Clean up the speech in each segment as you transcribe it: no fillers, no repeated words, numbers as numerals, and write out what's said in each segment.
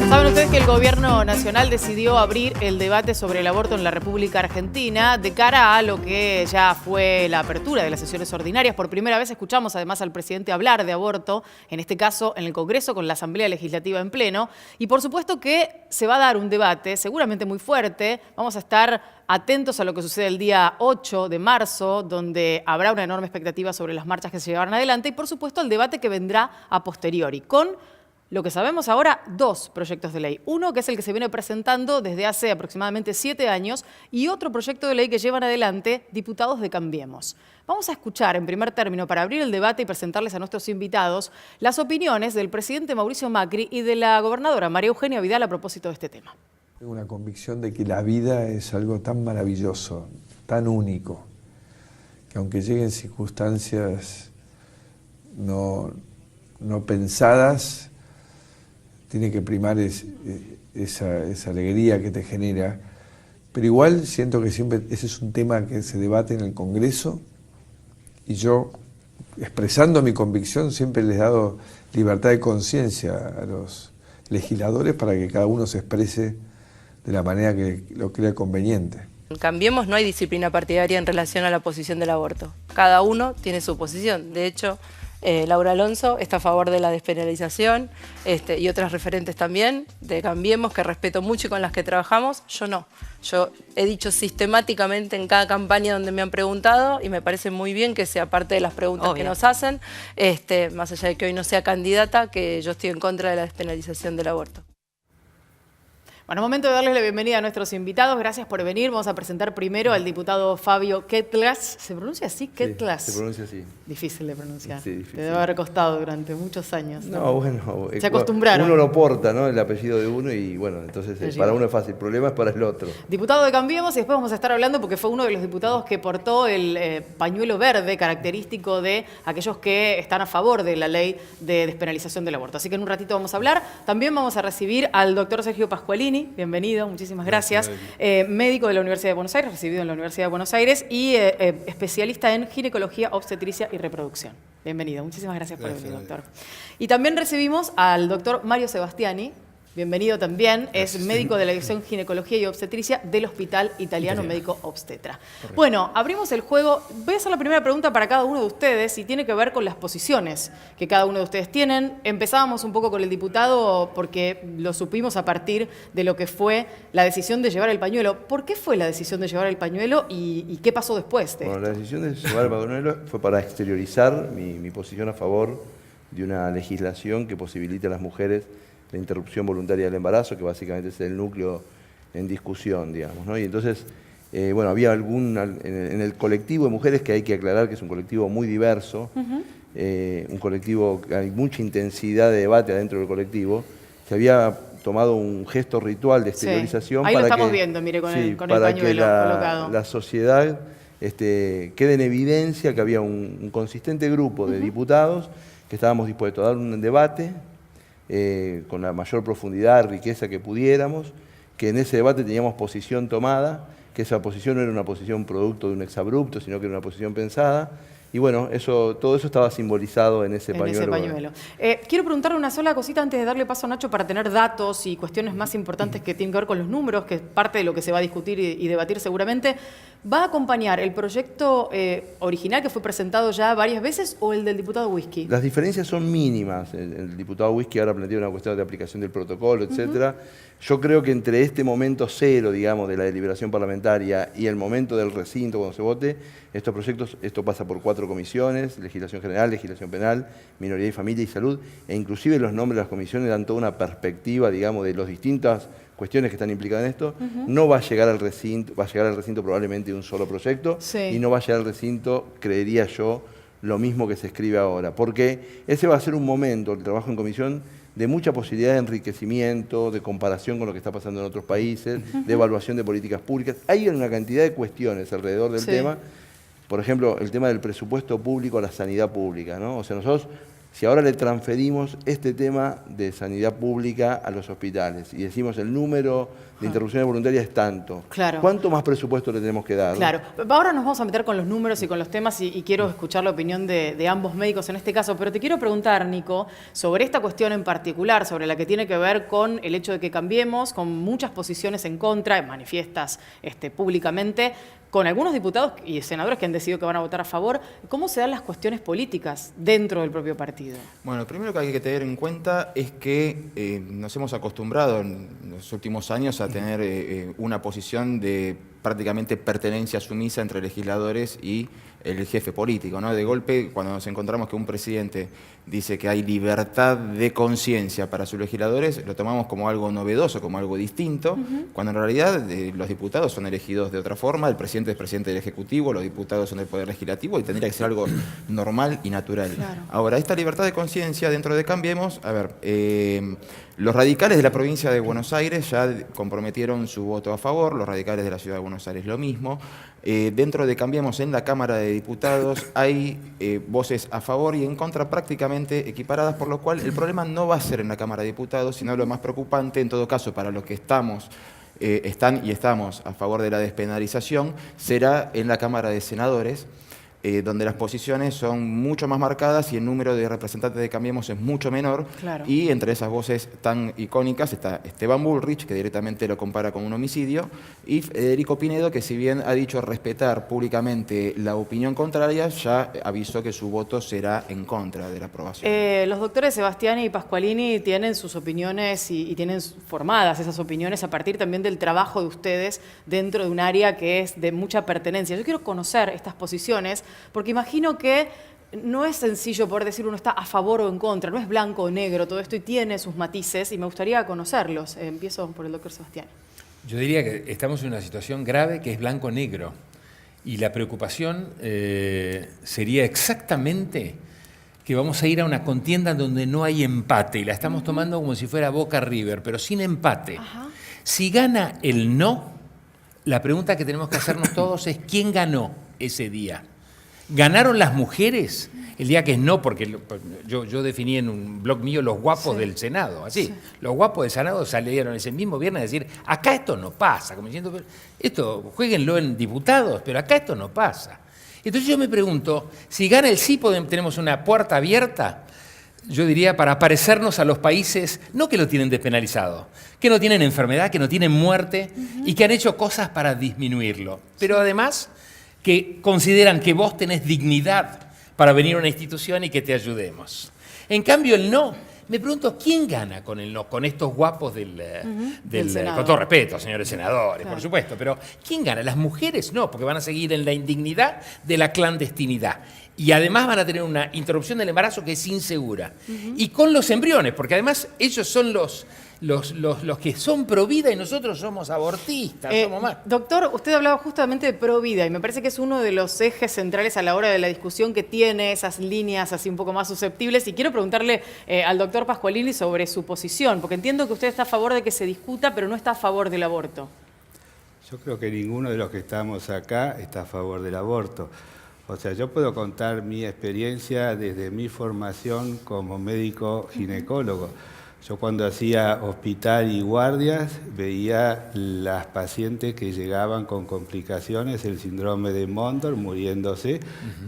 Saben ustedes que el gobierno nacional decidió abrir el debate sobre el aborto en la República Argentina de cara a lo que ya fue la apertura de las sesiones ordinarias. Por primera vez escuchamos además al presidente hablar de aborto, en este caso en el Congreso con la Asamblea Legislativa en pleno. Y por supuesto que se va a dar un debate seguramente muy fuerte. Vamos a estar atentos a lo que sucede el día 8 de marzo, donde habrá una enorme expectativa sobre las marchas que se llevarán adelante y por supuesto el debate que vendrá a posteriori con lo que sabemos ahora, dos proyectos de ley. Uno que es el que se viene presentando desde hace aproximadamente 7 años y otro proyecto de ley que llevan adelante diputados de Cambiemos. Vamos a escuchar en primer término, para abrir el debate y presentarles a nuestros invitados, las opiniones del presidente Mauricio Macri y de la gobernadora María Eugenia Vidal a propósito de este tema. Tengo una convicción de que la vida es algo tan maravilloso, tan único, que aunque lleguen circunstancias no pensadas, tiene que primar esa alegría que te genera. Pero igual siento que siempre ese es un tema que se debate en el Congreso y yo, expresando mi convicción, siempre les he dado libertad de conciencia a los legisladores para que cada uno se exprese de la manera que lo crea conveniente. En Cambiemos no hay disciplina partidaria en relación a la posición del aborto. Cada uno tiene su posición. De hecho, Laura Alonso está a favor de la despenalización y otras referentes también de Cambiemos, que respeto mucho y con las que trabajamos. Yo no. Yo he dicho sistemáticamente en cada campaña donde me han preguntado y me parece muy bien que sea parte de las preguntas que nos hacen, más allá de que hoy no sea candidata, que yo estoy en contra de la despenalización del aborto. Bueno, momento de darles la bienvenida a nuestros invitados. Gracias por venir. Vamos a presentar primero al diputado Fabio Ketlas. ¿Se pronuncia así? Ketlas. Sí, se pronuncia así. Difícil de pronunciar. Sí, difícil. Te debe haber costado durante muchos años. No, bueno. Se acostumbraron. Uno lo porta, ¿no? El apellido de uno y bueno, entonces para uno es fácil. El problema es para el otro. Diputado de Cambiemos y después vamos a estar hablando porque fue uno de los diputados que portó el pañuelo verde característico de aquellos que están a favor de la ley de despenalización del aborto. Así que en un ratito vamos a hablar. También vamos a recibir al doctor Sergio Pascualini. Bienvenido. Muchísimas gracias. Médico de la Universidad de Buenos Aires, recibido en la Universidad de Buenos Aires y especialista en ginecología, obstetricia y reproducción. Bienvenido. Muchísimas gracias por venir, doctor. Y también recibimos al doctor Mario Sebastiani. Bienvenido también. Gracias. Es médico de la División Ginecología y Obstetricia del Hospital Italiano Médico Obstetra. Correcto. Bueno, abrimos el juego. Voy a hacer la primera pregunta para cada uno de ustedes y tiene que ver con las posiciones que cada uno de ustedes tienen. Empezábamos un poco con el diputado porque lo supimos a partir de lo que fue la decisión de llevar el pañuelo. ¿Por qué fue la decisión de llevar el pañuelo y qué pasó después de esto? La decisión de llevar el pañuelo fue para exteriorizar mi posición a favor de una legislación que posibilite a las mujeres la interrupción voluntaria del embarazo, que básicamente es el núcleo en discusión, digamos, ¿no? Y entonces, bueno, había en el colectivo de mujeres, que hay que aclarar que es un colectivo muy diverso, un colectivo que hay mucha intensidad de debate adentro del colectivo, que había tomado un gesto ritual de exteriorización. Ahí para lo estamos viendo, mire, con el pañuelo colocado. La sociedad quede en evidencia que había un consistente grupo de diputados que estábamos dispuestos a dar un debate con la mayor profundidad, riqueza que pudiéramos, que en ese debate teníamos posición tomada, que esa posición no era una posición producto de un exabrupto, sino que era una posición pensada. Y bueno, todo eso estaba simbolizado en ese pañuelo. Quiero preguntarle una sola cosita antes de darle paso a Nacho para tener datos y cuestiones más importantes que tienen que ver con los números, que es parte de lo que se va a discutir y debatir seguramente. ¿Va a acompañar el proyecto original que fue presentado ya varias veces o el del diputado Whisky? Las diferencias son mínimas. El diputado Whisky ahora plantea una cuestión de aplicación del protocolo, etcétera. Yo creo que entre este momento cero, digamos, de la deliberación parlamentaria y el momento del recinto cuando se vote, estos proyectos, esto pasa por 4 comisiones: legislación general, legislación penal, minoría y familia y salud, e inclusive los nombres de las comisiones dan toda una perspectiva, digamos, de las distintas cuestiones que están implicadas en esto. No va a llegar al recinto, va a llegar al recinto probablemente un solo proyecto, y no va a llegar al recinto, creería yo, lo mismo que se escribe ahora, porque ese va a ser un momento, el trabajo en comisión, de mucha posibilidad de enriquecimiento, de comparación con lo que está pasando en otros países, de evaluación de políticas públicas. Hay una cantidad de cuestiones alrededor del tema. Por ejemplo, el tema del presupuesto público a la sanidad pública, ¿no? O sea, nosotros si ahora le transferimos este tema de sanidad pública a los hospitales y decimos el número de interrupciones voluntarias es tanto, Claro. ¿cuánto más presupuesto le tenemos que dar? Claro. Ahora nos vamos a meter con los números y con los temas y quiero escuchar la opinión de ambos médicos en este caso, pero te quiero preguntar, Nico, sobre esta cuestión en particular, sobre la que tiene que ver con el hecho de que cambiemos, con muchas posiciones en contra, manifiestas públicamente, con algunos diputados y senadores que han decidido que van a votar a favor. ¿Cómo se dan las cuestiones políticas dentro del propio partido? Bueno, lo primero que hay que tener en cuenta es que nos hemos acostumbrado en los últimos años a tener una posición de prácticamente pertenencia sumisa entre legisladores y el jefe político, ¿no? De golpe, cuando nos encontramos que un presidente dice que hay libertad de conciencia para sus legisladores, lo tomamos como algo novedoso, como algo distinto, cuando en realidad los diputados son elegidos de otra forma, el presidente es presidente del Ejecutivo, los diputados son del Poder Legislativo y tendría que ser algo normal y natural. Claro. Ahora, esta libertad de conciencia dentro de Cambiemos, a ver, los radicales de la provincia de Buenos Aires ya comprometieron su voto a favor, los radicales de la ciudad de Buenos Aires lo mismo. Dentro de Cambiemos en la Cámara de Diputados hay voces a favor y en contra prácticamente equiparadas, por lo cual el problema no va a ser en la Cámara de Diputados, sino lo más preocupante, en todo caso, para los que estamos a favor de la despenalización, será en la Cámara de Senadores, donde las posiciones son mucho más marcadas y el número de representantes de Cambiemos es mucho menor. Claro. Y entre esas voces tan icónicas está Esteban Bullrich, que directamente lo compara con un homicidio, y Federico Pinedo, que si bien ha dicho respetar públicamente la opinión contraria, ya avisó que su voto será en contra de la aprobación. Los doctores Sebastiani y Pasqualini tienen sus opiniones y tienen formadas esas opiniones a partir también del trabajo de ustedes dentro de un área que es de mucha pertenencia. Yo quiero conocer estas posiciones porque imagino que no es sencillo poder decir uno está a favor o en contra, no es blanco o negro todo esto y tiene sus matices y me gustaría conocerlos. Empiezo por el doctor Sebastiani. Yo diría que estamos en una situación grave que es blanco-negro y la preocupación sería exactamente que vamos a ir a una contienda donde no hay empate y la estamos tomando como si fuera Boca River, pero sin empate. Ajá. Si gana el no, la pregunta que tenemos que hacernos todos es ¿quién ganó ese día? ¿Ganaron las mujeres? El día que es no, porque yo definí en un blog mío los guapos del Senado, así. Sí. Los guapos del Senado salieron ese mismo viernes a decir, acá esto no pasa, como diciendo, esto, jueguenlo en diputados, pero acá esto no pasa. Entonces yo me pregunto, si gana el sí, tenemos una puerta abierta, yo diría, para parecernos a los países, no que lo tienen despenalizado, que no tienen enfermedad, que no tienen muerte y que han hecho cosas para disminuirlo. Pero además que consideran que vos tenés dignidad para venir a una institución y que te ayudemos. En cambio, el no, me pregunto, ¿quién gana con el no? Con estos guapos del con todo respeto, señores senadores, claro, por supuesto, pero ¿quién gana? Las mujeres no, porque van a seguir en la indignidad de la clandestinidad. Y además van a tener una interrupción del embarazo que es insegura. Y con los embriones, porque además ellos son los que son pro vida y nosotros somos abortistas, somos más. Doctor, usted hablaba justamente de pro vida y me parece que es uno de los ejes centrales a la hora de la discusión que tiene esas líneas así un poco más susceptibles y quiero preguntarle al doctor Pasqualini sobre su posición, porque entiendo que usted está a favor de que se discuta, pero no está a favor del aborto. Yo creo que ninguno de los que estamos acá está a favor del aborto. O sea, yo puedo contar mi experiencia desde mi formación como médico ginecólogo. Yo cuando hacía hospital y guardias veía las pacientes que llegaban con complicaciones, el síndrome de Mondor, muriéndose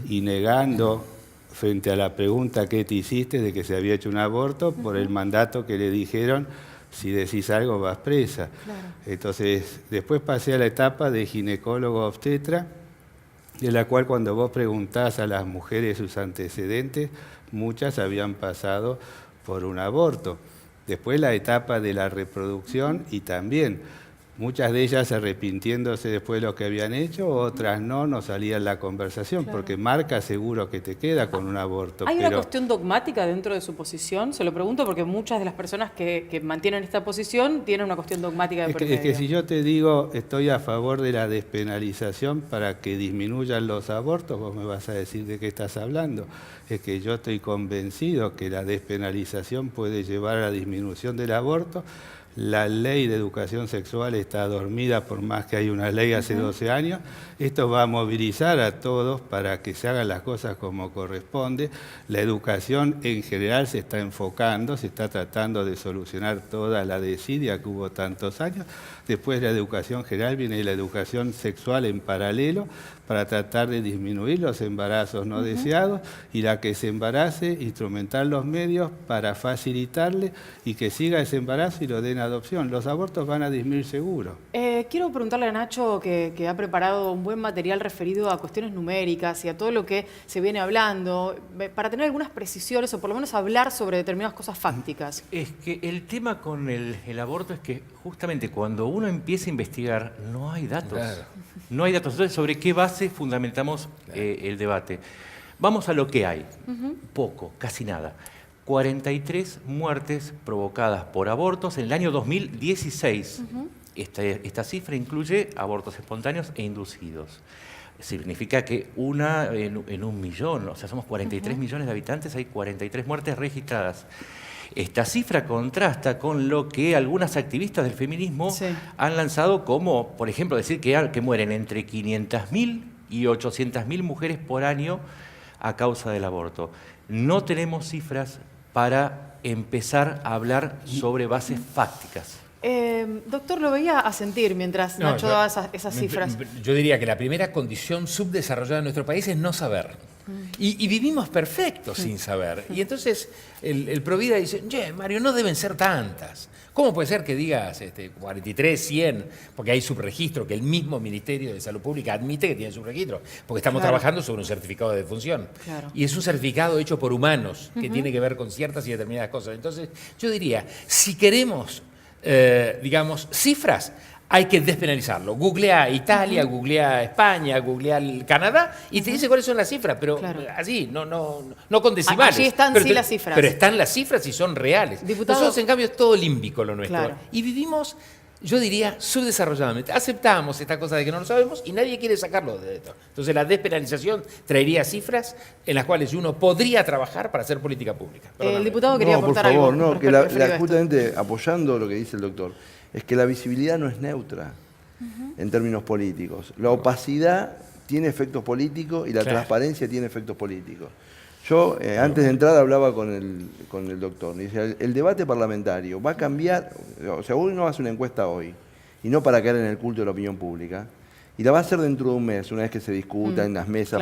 y negando frente a la pregunta ¿qué te hiciste? De que se había hecho un aborto por el mandato que le dijeron si decís algo vas presa. Claro. Entonces, después pasé a la etapa de ginecólogo obstetra, de la cual cuando vos preguntás a las mujeres sus antecedentes, muchas habían pasado por un aborto. Después la etapa de la reproducción y también muchas de ellas arrepintiéndose después de lo que habían hecho, otras no salían la conversación, claro, porque marca seguro que te queda con un aborto. ¿Hay una cuestión dogmática dentro de su posición? Se lo pregunto porque muchas de las personas que mantienen esta posición tienen una cuestión dogmática de por medio. Es que si yo te digo estoy a favor de la despenalización para que disminuyan los abortos, vos me vas a decir de qué estás hablando. Es que yo estoy convencido que la despenalización puede llevar a la disminución del aborto, La ley de educación sexual está dormida por más que hay una ley hace 12 años. Esto va a movilizar a todos para que se hagan las cosas como corresponde. La educación en general se está enfocando, se está tratando de solucionar toda la desidia que hubo tantos años. Después de la educación general viene la educación sexual en paralelo para tratar de disminuir los embarazos no deseados, y la que se embarace, instrumentar los medios para facilitarle y que siga ese embarazo y lo den adopción. Los abortos van a disminuir seguro. Quiero preguntarle a Nacho, que ha preparado un buen material referido a cuestiones numéricas y a todo lo que se viene hablando, para tener algunas precisiones o por lo menos hablar sobre determinadas cosas fácticas. Es que el tema con el aborto es que justamente cuando uno empieza a investigar no hay datos. Claro. No hay datos. Entonces, ¿sobre qué base fundamentamos el debate? Vamos a lo que hay. Poco, casi nada. 43 muertes provocadas por abortos en el año 2016. Esta cifra incluye abortos espontáneos e inducidos. Significa que una en 1 millón, o sea, somos 43 millones de habitantes, hay 43 muertes registradas. Esta cifra contrasta con lo que algunas activistas del feminismo han lanzado como, por ejemplo, decir que mueren entre 500.000 y 800.000 mujeres por año a causa del aborto. No tenemos cifras para empezar a hablar sobre bases fácticas. Doctor, lo veía asentir mientras Nacho daba esas cifras. Yo diría que la primera condición subdesarrollada de nuestro país es no saber. Y vivimos perfectos sin saber. Y entonces el Provida dice, Mario, no deben ser tantas. ¿Cómo puede ser que digas 43, 100? Porque hay subregistro, que el mismo Ministerio de Salud Pública admite que tiene subregistro. Porque estamos trabajando sobre un certificado de defunción. Y es un certificado hecho por humanos, que tiene que ver con ciertas y determinadas cosas. Entonces, yo diría, si queremos, digamos, cifras, hay que despenalizarlo. Googlea Italia, googlea España, googlea Canadá y te dice cuáles son las cifras, pero así, no con decimales. Allí están las cifras. Pero están las cifras y son reales. Diputado, nosotros, en cambio, es todo límbico lo nuestro. Y vivimos, yo diría, subdesarrolladamente. Aceptamos esta cosa de que no lo sabemos y nadie quiere sacarlo de esto. Entonces, la despenalización traería cifras en las cuales uno podría trabajar para hacer política pública. El diputado quería aportar algo. Por favor, que justamente apoyando lo que dice el doctor, es que la visibilidad no es neutra en términos políticos. La opacidad tiene efectos políticos y la transparencia tiene efectos políticos. Yo, antes de entrar, hablaba con el doctor. Dice, el debate parlamentario va a cambiar. O sea, uno hace una encuesta hoy, y no para caer en el culto de la opinión pública, y la va a hacer dentro de un mes, una vez que se discuta en las mesas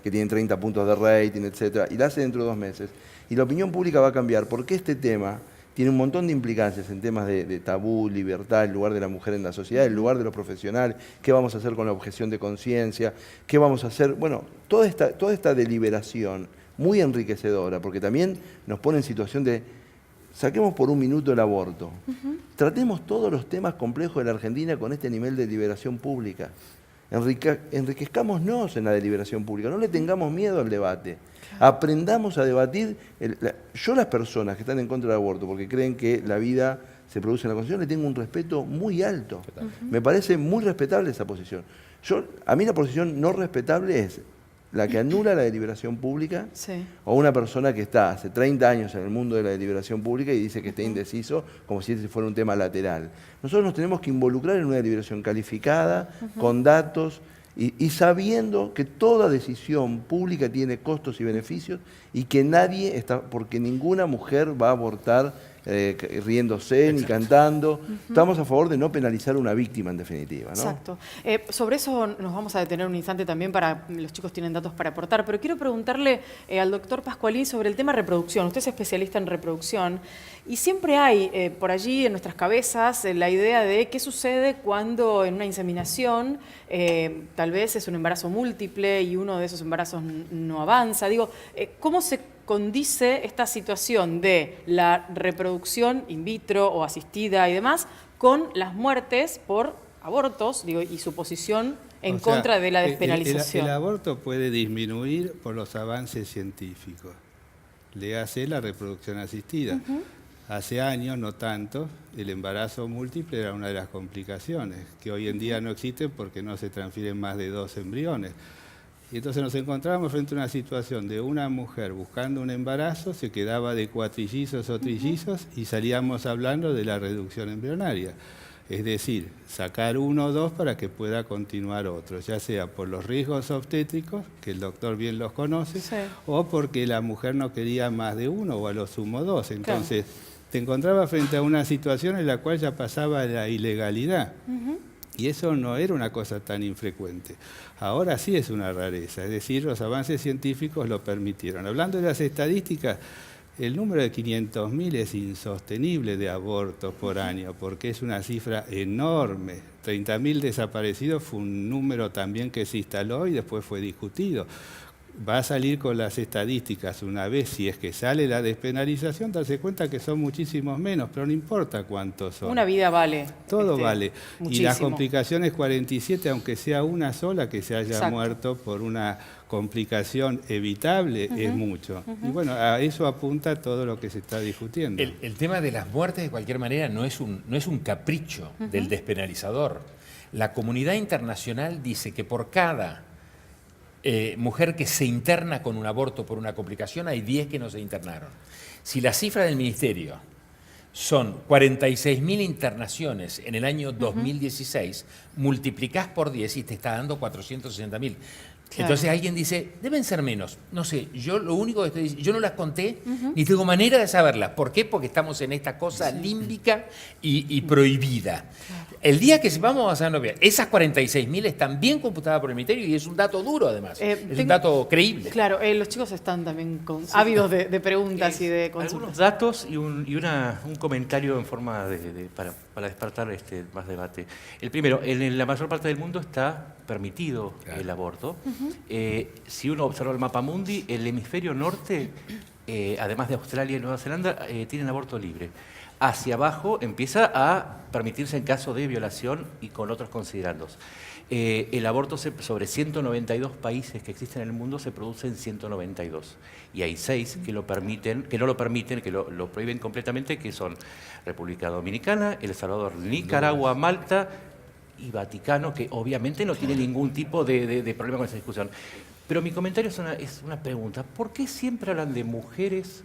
que tienen 30 puntos de rating, etc. Y la hace dentro de 2 meses. Y la opinión pública va a cambiar, porque este tema tiene un montón de implicancias en temas de tabú, libertad, el lugar de la mujer en la sociedad, el lugar de los profesionales, qué vamos a hacer con la objeción de conciencia, qué vamos a hacer. Bueno, toda esta deliberación muy enriquecedora, porque también nos pone en situación de, saquemos por un minuto el aborto, tratemos todos los temas complejos de la Argentina con este nivel de deliberación pública. Enriquezcámonos en la deliberación pública, no le tengamos miedo al debate. Aprendamos a debatir. Yo, las personas que están en contra del aborto porque creen que la vida se produce en la Constitución, le tengo un respeto muy alto. Me parece muy respetable esa posición. A mí la posición no respetable es la que anula la deliberación pública, o una persona que está hace 30 años en el mundo de la deliberación pública y dice que está indeciso como si ese fuera un tema lateral. Nosotros nos tenemos que involucrar en una deliberación calificada, con datos, y sabiendo que toda decisión pública tiene costos y beneficios y que nadie está, porque ninguna mujer va a abortar riéndose ni cantando. Estamos a favor de no penalizar a una víctima, en definitiva, ¿no? Exacto. Sobre eso nos vamos a detener un instante también, los chicos tienen datos para aportar, pero quiero preguntarle al doctor Pascualí sobre el tema reproducción. Usted es especialista en reproducción y siempre hay por allí en nuestras cabezas la idea de qué sucede cuando en una inseminación tal vez es un embarazo múltiple y uno de esos embarazos no avanza. Digo, ¿cómo se condice esta situación de la reproducción in vitro o asistida y demás con las muertes por abortos, digo, y su posición en contra de la despenalización? El aborto puede disminuir por los avances científicos. Le hace la reproducción asistida. Hace años, no tanto, el embarazo múltiple era una de las complicaciones, que hoy en día no existen porque no se transfieren más de 2 embriones. Y entonces nos encontrábamos frente a una situación de una mujer buscando un embarazo, se quedaba de cuatrillizos o trillizos y salíamos hablando de la reducción embrionaria. Es decir, sacar uno o dos para que pueda continuar otro, ya sea por los riesgos obstétricos, que el doctor bien los conoce, Sí. o porque la mujer no quería más de uno o a lo sumo dos. Entonces, te encontrabas frente a una situación en la cual ya pasaba la ilegalidad. Y eso no era una cosa tan infrecuente. Ahora sí es una rareza, es decir, los avances científicos lo permitieron. Hablando de las estadísticas, el número de 500.000 es insostenible de abortos por año, porque es una cifra enorme. 30.000 desaparecidos fue un número también que se instaló y después fue discutido. Va a salir con las estadísticas una vez, si es que sale la despenalización, darse cuenta que son muchísimos menos, pero no importa cuántos son. Una vida vale. Todo vale. Muchísimo. Y las complicaciones 47, aunque sea una sola que se haya Exacto. muerto por una complicación evitable, es mucho. Y bueno, a eso apunta todo lo que se está discutiendo. El tema de las muertes, de cualquier manera, no es un capricho del despenalizador. La comunidad internacional dice que por cada mujer que se interna con un aborto por una complicación, hay 10 que no se internaron. Si la cifra del Ministerio son 46.000 internaciones en el año 2016, multiplicás por 10 y te está dando 460.000. Claro. Entonces alguien dice, deben ser menos. No sé, yo lo único que estoy diciendo, yo no las conté, ni tengo manera de saberlas. ¿Por qué? Porque estamos en esta cosa límbica y prohibida. El día que sepamos, vamos a saber, esas 46.000 están bien computadas por el Ministerio y es un dato duro además, es un dato creíble. Claro, los chicos están también ávidos de preguntas y de consultas. Algunos datos y un comentario en forma para despertar más debate. El primero, en la mayor parte del mundo está permitido el aborto. Si uno observa el mapa mundi, el hemisferio norte, además de Australia y Nueva Zelanda, tienen aborto libre. Hacia abajo empieza a permitirse en caso de violación y con otros considerandos. El aborto sobre 192 países que existen en el mundo se produce en 192. Y hay 6 que lo permiten, que no lo permiten, que lo prohíben completamente, que son República Dominicana, El Salvador, Nicaragua, Malta y Vaticano, que obviamente no tiene ningún tipo de problema con esa discusión. Pero mi comentario es una pregunta. ¿Por qué siempre hablan de mujeres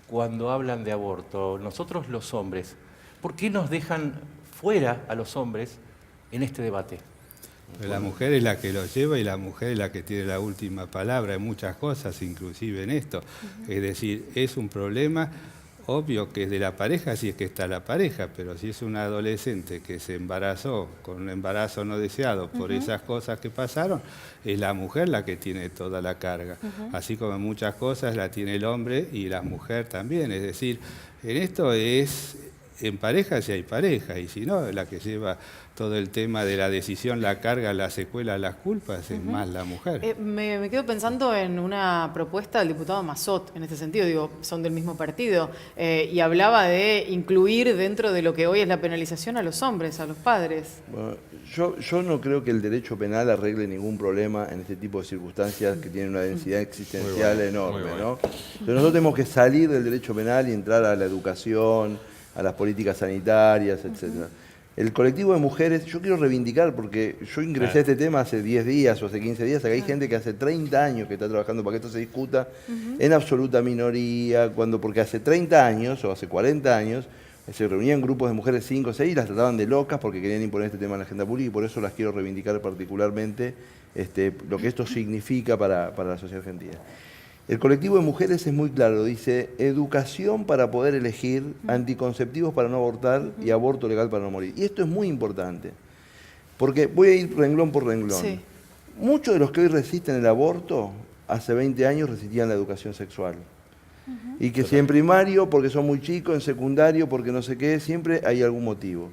cuando hablan de aborto? Nosotros los hombres, ¿por qué nos dejan fuera a los hombres en este debate? La mujer es la que lo lleva y la mujer es la que tiene la última palabra en muchas cosas, inclusive en esto. Es decir, es un problema obvio que es de la pareja si es que está la pareja, pero si es una adolescente que se embarazó con un embarazo no deseado por esas cosas que pasaron, es la mujer la que tiene toda la carga. Así como en muchas cosas la tiene el hombre y la mujer también. Es decir, en esto es en pareja si hay pareja, y si no, la que lleva todo el tema de la decisión, la carga, la secuela, las culpas, es más la mujer. Me quedo pensando en una propuesta del diputado Massot, en este sentido, digo, son del mismo partido, y hablaba de incluir dentro de lo que hoy es la penalización a los hombres, a los padres. Bueno, yo no creo que el derecho penal arregle ningún problema en este tipo de circunstancias que tienen una densidad existencial enorme, ¿no? Entonces nosotros tenemos que salir del derecho penal y entrar a la educación, a las políticas sanitarias, etcétera. El colectivo de mujeres, yo quiero reivindicar, porque yo ingresé a este tema hace 10 días o hace 15 días, acá hay gente que hace 30 años que está trabajando para que esto se discuta en absoluta minoría, porque hace 30 años o hace 40 años se reunían grupos de mujeres 5 o 6 y las trataban de locas porque querían imponer este tema en la agenda pública, y por eso las quiero reivindicar particularmente lo que esto significa para la sociedad argentina. El colectivo de mujeres es muy claro, dice educación para poder elegir, anticonceptivos para no abortar y aborto legal para no morir. Y esto es muy importante, porque voy a ir renglón por renglón. Sí. Muchos de los que hoy resisten el aborto, hace 20 años resistían la educación sexual. Y que si en primario, porque son muy chicos, en secundario, porque no sé qué, siempre hay algún motivo.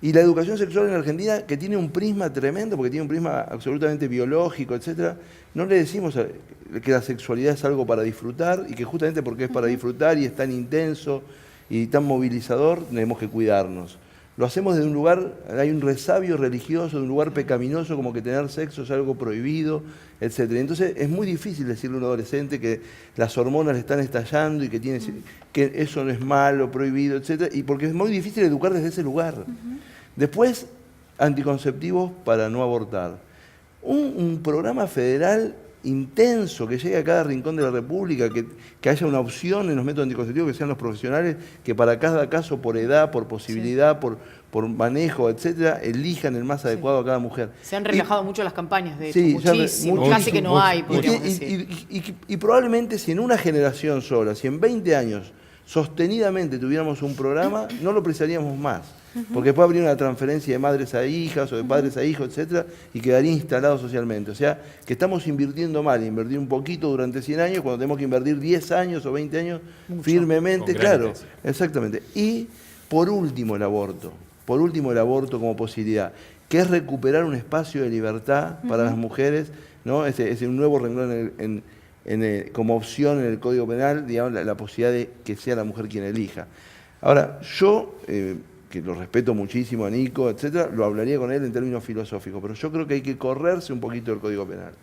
Y la educación sexual en Argentina, que tiene un prisma tremendo, porque tiene un prisma absolutamente biológico, etcétera, no le decimos que la sexualidad es algo para disfrutar, y que justamente porque es para disfrutar y es tan intenso y tan movilizador, tenemos que cuidarnos. Lo hacemos desde un lugar, hay un resabio religioso, de un lugar pecaminoso, como que tener sexo es algo prohibido, etcétera. Entonces es muy difícil decirle a un adolescente que las hormonas le están estallando y que eso no es malo, prohibido, etcétera, y porque es muy difícil educar desde ese lugar. Después, anticonceptivos para no abortar. Un programa federal intenso, que llegue a cada rincón de la República, que haya una opción en los métodos anticonceptivos, que sean los profesionales que para cada caso, por edad, por posibilidad, por manejo, etcétera, elijan el más adecuado a cada mujer. Se han relajado mucho las campañas, de hecho, sí, muchísimo, casi que no hay, podríamos y, decir. y probablemente si en una generación sola, si en 20 años sostenidamente tuviéramos un programa, no lo precisaríamos más. Porque después habría una transferencia de madres a hijas o de padres a hijos, etcétera, y quedaría instalado socialmente. O sea, que estamos invirtiendo mal, invertir un poquito durante 100 años, cuando tenemos que invertir 10 años o 20 años firmemente, Con gran claro, intensidad. exactamente. Y por último el aborto como posibilidad, que es recuperar un espacio de libertad para las mujeres, ¿no? Es un nuevo renglón como opción en el Código Penal, digamos, la posibilidad de que sea la mujer quien elija. Ahora, yo, que lo respeto muchísimo a Nico, etcétera, lo hablaría con él en términos filosóficos, pero yo creo que hay que correrse un poquito del Código Penal.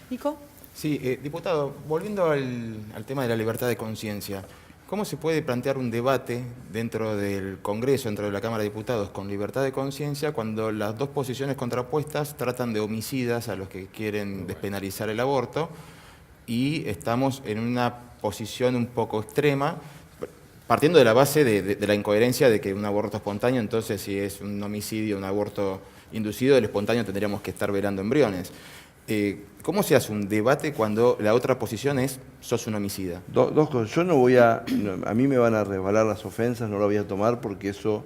Nico. Sí, diputado, volviendo al tema de la libertad de conciencia, ¿cómo se puede plantear un debate dentro del Congreso, dentro de la Cámara de Diputados, con libertad de conciencia, cuando las dos posiciones contrapuestas tratan de homicidas a los que quieren despenalizar el aborto y estamos en una posición un poco extrema, partiendo de la base de la incoherencia de que un aborto espontáneo, entonces si es un homicidio, un aborto inducido, el espontáneo tendríamos que estar velando embriones? ¿Cómo se hace un debate cuando la otra posición es sos un homicida? Dos cosas. Yo no voy a mí me van a resbalar las ofensas, no lo voy a tomar porque eso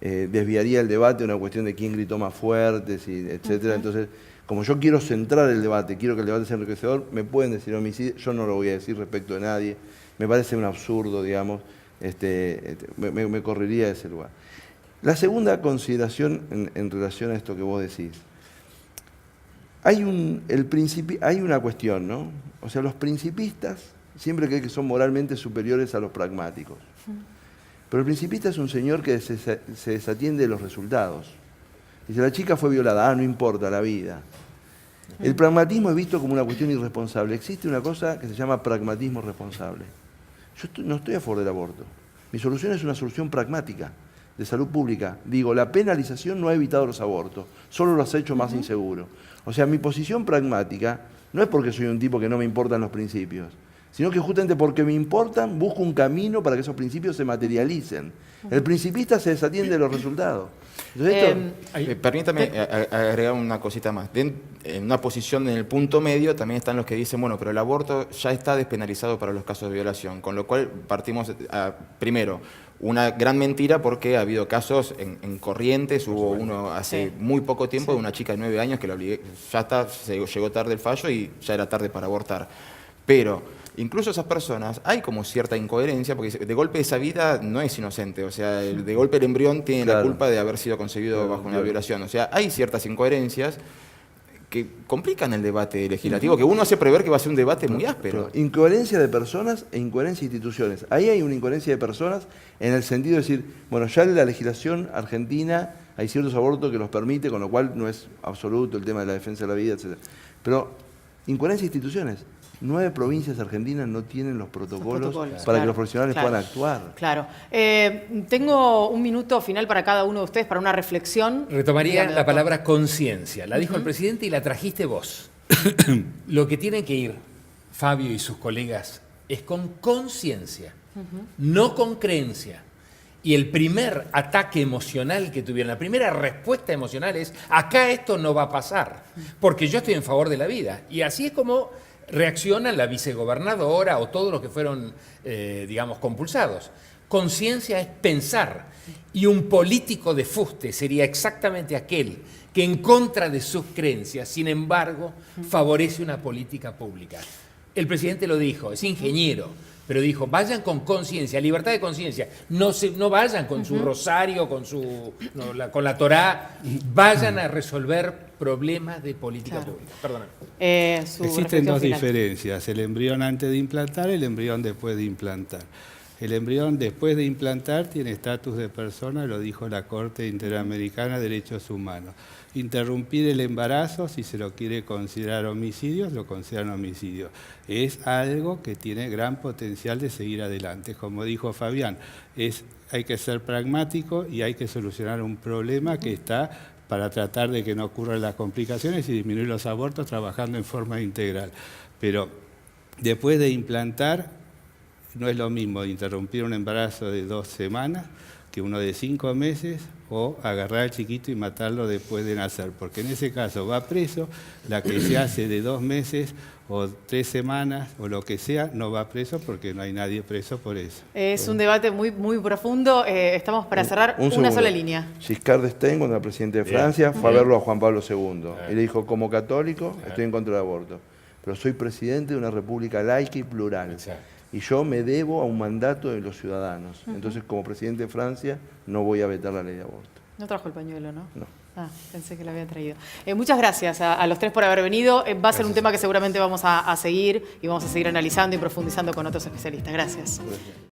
desviaría el debate a una cuestión de quién gritó más fuerte, etcétera. Entonces, como yo quiero centrar el debate, quiero que el debate sea enriquecedor, me pueden decir homicidio, yo no lo voy a decir respecto de nadie. Me parece un absurdo, digamos, me correría de ese lugar. La segunda consideración en relación a esto que vos decís. Hay una cuestión, ¿no? O sea, los principistas siempre creen que son moralmente superiores a los pragmáticos. Pero el principista es un señor que se desatiende de los resultados. Dice, la chica fue violada, no importa, la vida. El pragmatismo es visto como una cuestión irresponsable. Existe una cosa que se llama pragmatismo responsable. Yo no estoy a favor del aborto. Mi solución es una solución pragmática, de salud pública. Digo, la penalización no ha evitado los abortos, solo los ha hecho más inseguros. O sea, mi posición pragmática no es porque soy un tipo que no me importan los principios, sino que justamente porque me importan, busco un camino para que esos principios se materialicen. El principista se desatiende de los resultados. Entonces, Permítame agregar una cosita más. En una posición en el punto medio también están los que dicen, bueno, pero el aborto ya está despenalizado para los casos de violación, con lo cual partimos primero, una gran mentira porque ha habido casos en Corrientes, hubo uno hace muy poco tiempo de una chica de 9 años que llegó tarde el fallo y ya era tarde para abortar. Pero incluso esas personas, hay como cierta incoherencia, porque de golpe esa vida no es inocente, o sea, de golpe el embrión tiene la culpa de haber sido concebido bajo una violación. O sea, hay ciertas incoherencias que complican el debate legislativo, que uno hace prever que va a ser un debate muy áspero. Incoherencia de personas e incoherencia de instituciones. Ahí hay una incoherencia de personas en el sentido de decir, bueno, ya en la legislación argentina hay ciertos abortos que los permite, con lo cual no es absoluto el tema de la defensa de la vida, etc. Pero incoherencia de instituciones. 9 provincias argentinas no tienen los protocolos para que los profesionales puedan actuar. Claro. Tengo un minuto final para cada uno de ustedes para una reflexión. Retomaría Dígame, la doctor. palabra conciencia. La dijo el presidente y la trajiste vos. Lo que tienen que ir Fabio y sus colegas es con conciencia, no con creencia. Y el primer ataque emocional que tuvieron, la primera respuesta emocional es, acá esto no va a pasar, porque yo estoy en favor de la vida. Y así es como reacciona la vicegobernadora o todos los que fueron, digamos, compulsados. Conciencia es pensar. Y un político de fuste sería exactamente aquel que en contra de sus creencias, sin embargo, favorece una política pública. El presidente lo dijo, es ingeniero, pero dijo, vayan con conciencia, libertad de conciencia, no vayan con su rosario, con la Torá, vayan a resolver problemas de política pública. Perdóname. Existen dos diferencias, el embrión antes de implantar y el embrión después de implantar. El embrión después de implantar tiene estatus de persona, lo dijo la Corte Interamericana de Derechos Humanos. Interrumpir el embarazo, si se lo quiere considerar homicidio, lo consideran homicidio. Es algo que tiene gran potencial de seguir adelante. Como dijo Fabián, hay que ser pragmático y hay que solucionar un problema que está para tratar de que no ocurran las complicaciones y disminuir los abortos trabajando en forma integral. Pero después de implantar, no es lo mismo interrumpir un embarazo de 2 semanas que uno de 5 meses o agarrar al chiquito y matarlo después de nacer, porque en ese caso va preso, la que se hace de 2 meses o 3 semanas o lo que sea, no va preso porque no hay nadie preso por eso. Es un debate muy, muy profundo. Estamos para cerrar Un una segundo. sola línea. Giscard d'Estaing, cuando era presidente de Francia, fue a verlo a Juan Pablo II. Y le dijo, como católico, estoy en contra del aborto, pero soy presidente de una república laica y plural. Exacto. Y yo me debo a un mandato de los ciudadanos. Entonces, como presidente de Francia, no voy a vetar la ley de aborto. No trajo el pañuelo, ¿no? No. Ah, pensé que lo había traído. Muchas gracias a los tres por haber venido. Va a ser un tema que seguramente vamos a seguir y vamos a seguir analizando y profundizando con otros especialistas. Gracias.